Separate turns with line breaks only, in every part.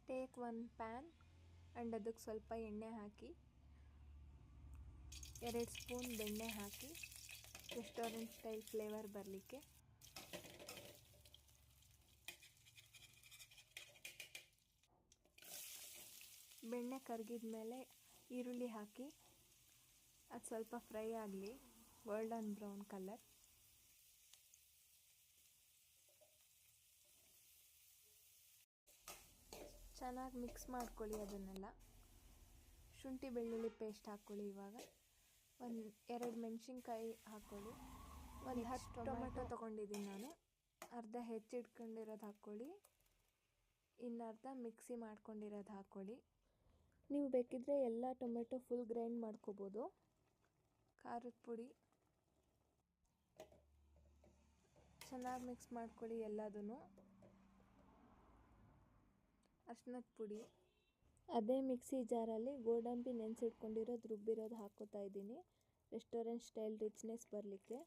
Take one PAN and ಅದಕ್ಕೆ ಸ್ವಲ್ಪ ಎಣ್ಣೆ ಹಾಕಿ 2 ಸ್ಪೂನ್ ಬೆಣ್ಣೆ ಹಾಕಿ ರೆಸ್ಟೋರೆಂಟ್ ಸ್ಟೈಲ್ ಫ್ಲೇವರ್ ಬರಲಿಕ್ಕೆ. ಬೆಣ್ಣೆ ಕರಗಿದ ಮೇಲೆ ಈರುಳ್ಳಿ ಹಾಕಿ ಅದು ಸ್ವಲ್ಪ ಫ್ರೈ ಆಗಲಿ, ಗೋಲ್ಡನ್ ಬ್ರೌನ್ ಕಲರ್. ಚೆನ್ನಾಗಿ ಮಿಕ್ಸ್ ಮಾಡ್ಕೊಳ್ಳಿ ಅದನ್ನೆಲ್ಲ. ಶುಂಠಿ ಬೆಳ್ಳುಳ್ಳಿ ಪೇಸ್ಟ್ ಹಾಕ್ಕೊಳ್ಳಿ. ಇವಾಗ 2 ಮೆಣಸಿನ್ಕಾಯಿ ಹಾಕ್ಕೊಳ್ಳಿ. 10 ಟೊಮೆಟೊ ತೊಗೊಂಡಿದ್ದೀನಿ ನಾನು. ಅರ್ಧ ಹೆಚ್ಚಿಟ್ಕೊಂಡಿರೋದು ಹಾಕ್ಕೊಳ್ಳಿ, ಇನ್ನರ್ಧ ಮಿಕ್ಸಿ ಮಾಡ್ಕೊಂಡಿರೋದು ಹಾಕ್ಕೊಳ್ಳಿ. ನೀವು ಬೇಕಿದ್ದರೆ ಎಲ್ಲ ಟೊಮೆಟೊ ಫುಲ್ ಗ್ರೈಂಡ್ ಮಾಡ್ಕೋಬೋದು. ಖಾರದ ಪುಡಿ ಚೆನ್ನಾಗಿ ಮಿಕ್ಸ್ ಮಾಡ್ಕೊಳ್ಳಿ ಎಲ್ಲದನ್ನು. ಅರಿಶಿನದ ಪುಡಿ, ಅದೇ ಮಿಕ್ಸಿ ಜಾರಲ್ಲಿ ಗೋಡಂಬಿ ನೆನೆಸಿಟ್ಕೊಂಡಿರೋದು ರುಬ್ಬಿರೋದು ಹಾಕ್ಕೋತಾ ಇದ್ದೀನಿ, ರೆಸ್ಟೋರೆಂಟ್ ಸ್ಟೈಲ್ ರಿಚ್ನೆಸ್ ಬರಲಿಕ್ಕೆ.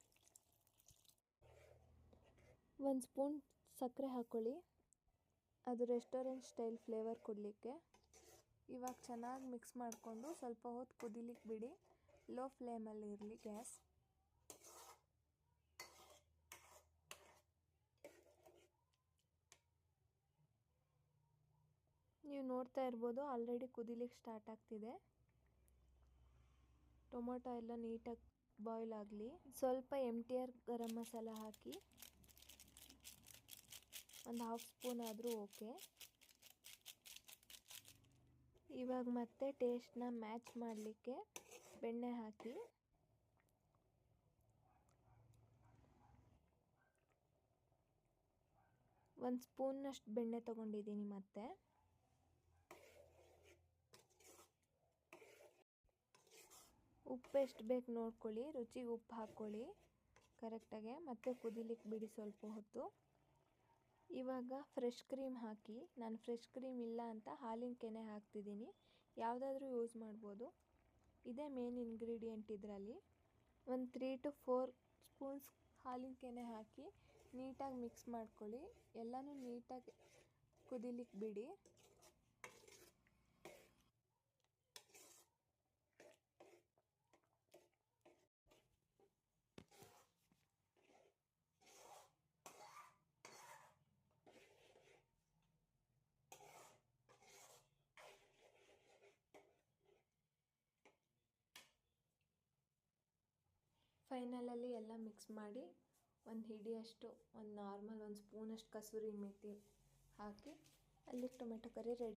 1 ಸ್ಪೂನ್ ಸಕ್ಕರೆ ಹಾಕ್ಕೊಳ್ಳಿ, ಅದು ರೆಸ್ಟೋರೆಂಟ್ ಸ್ಟೈಲ್ ಫ್ಲೇವರ್ ಕೊಡಲಿಕ್ಕೆ. ಇವಾಗ ಚೆನ್ನಾಗಿ ಮಿಕ್ಸ್ ಮಾಡಿಕೊಂಡು ಸ್ವಲ್ಪ ಹೊತ್ತು ಕುದಿಲಿಕ್ಕೆ ಬಿಡಿ. ಲೋ ಫ್ಲೇಮಲ್ಲಿ ಇರಲಿ ಗ್ಯಾಸ್. ನೀವು ನೋಡ್ತಾ ಇರ್ಬೋದು ಆಲ್ರೆಡಿ ಕುದಿಲಿಕ್ಕೆ ಸ್ಟಾರ್ಟ್ ಆಗ್ತಿದೆ. ಟೊಮೊಟೊ ಎಲ್ಲ ನೀಟಾಗಿ ಬಾಯ್ಲ್ ಆಗಲಿ. ಸ್ವಲ್ಪ MTR ಗರಂ ಮಸಾಲ ಹಾಕಿ, ಒಂದು 1/2 ಸ್ಪೂನ್ ಆದರೂ ಓಕೆ. ಇವಾಗ ಮತ್ತೆ ಟೇಸ್ಟ್ನ ಮ್ಯಾಚ್ ಮಾಡಲಿಕ್ಕೆ ಬೆಣ್ಣೆ ಹಾಕಿ ಒಂದು ಸ್ಪೂನ್ನಷ್ಟು ಬೆಣ್ಣೆ ತೊಗೊಂಡಿದ್ದೀನಿ. ಮತ್ತೆ ಉಪ್ಪು ಎಷ್ಟು ಬೇಕು ನೋಡ್ಕೊಳ್ಳಿ, ರುಚಿಗೆ ಉಪ್ಪು ಹಾಕ್ಕೊಳ್ಳಿ ಕರೆಕ್ಟಾಗೆ. ಮತ್ತೆ ಕುದಿಲಿಕ್ಕೆ ಬಿಡಿ ಸ್ವಲ್ಪ ಹೊತ್ತು. ಇವಾಗ ಫ್ರೆಶ್ ಕ್ರೀಮ್ ಹಾಕಿ, ನಾನು ಫ್ರೆಶ್ ಕ್ರೀಮ್ ಇಲ್ಲ ಅಂತ ಹಾಲಿನ ಕೆನೆ ಹಾಕ್ತಿದ್ದೀನಿ. ಯಾವುದಾದ್ರೂ ಯೂಸ್ ಮಾಡ್ಬೋದು, ಇದೇ ಮೇನ್ ಇಂಗ್ರೀಡಿಯೆಂಟ್ ಇದರಲ್ಲಿ. ಒಂದು 3 to 4 ಸ್ಪೂನ್ಸ್ ಹಾಲಿನ ಕೆನೆ ಹಾಕಿ ನೀಟಾಗಿ ಮಿಕ್ಸ್ ಮಾಡ್ಕೊಳ್ಳಿ. ಎಲ್ಲನೂ ನೀಟಾಗಿ ಕುದಿಲಿಕ್ಕೆ ಬಿಡಿ. ಫೈನಲಲ್ಲಿ ಎಲ್ಲ ಮಿಕ್ಸ್ ಮಾಡಿ ಒಂದು ಹಿಡಿಯಷ್ಟು, ಒಂದು ನಾರ್ಮಲ್ 1 ಸ್ಪೂನಷ್ಟು ಕಸೂರಿ ಮೇಥಿ ಹಾಕಿ ಅಲ್ಲಿ ಟೊಮೆಟೊ ಕರಿ ರೆಡಿ.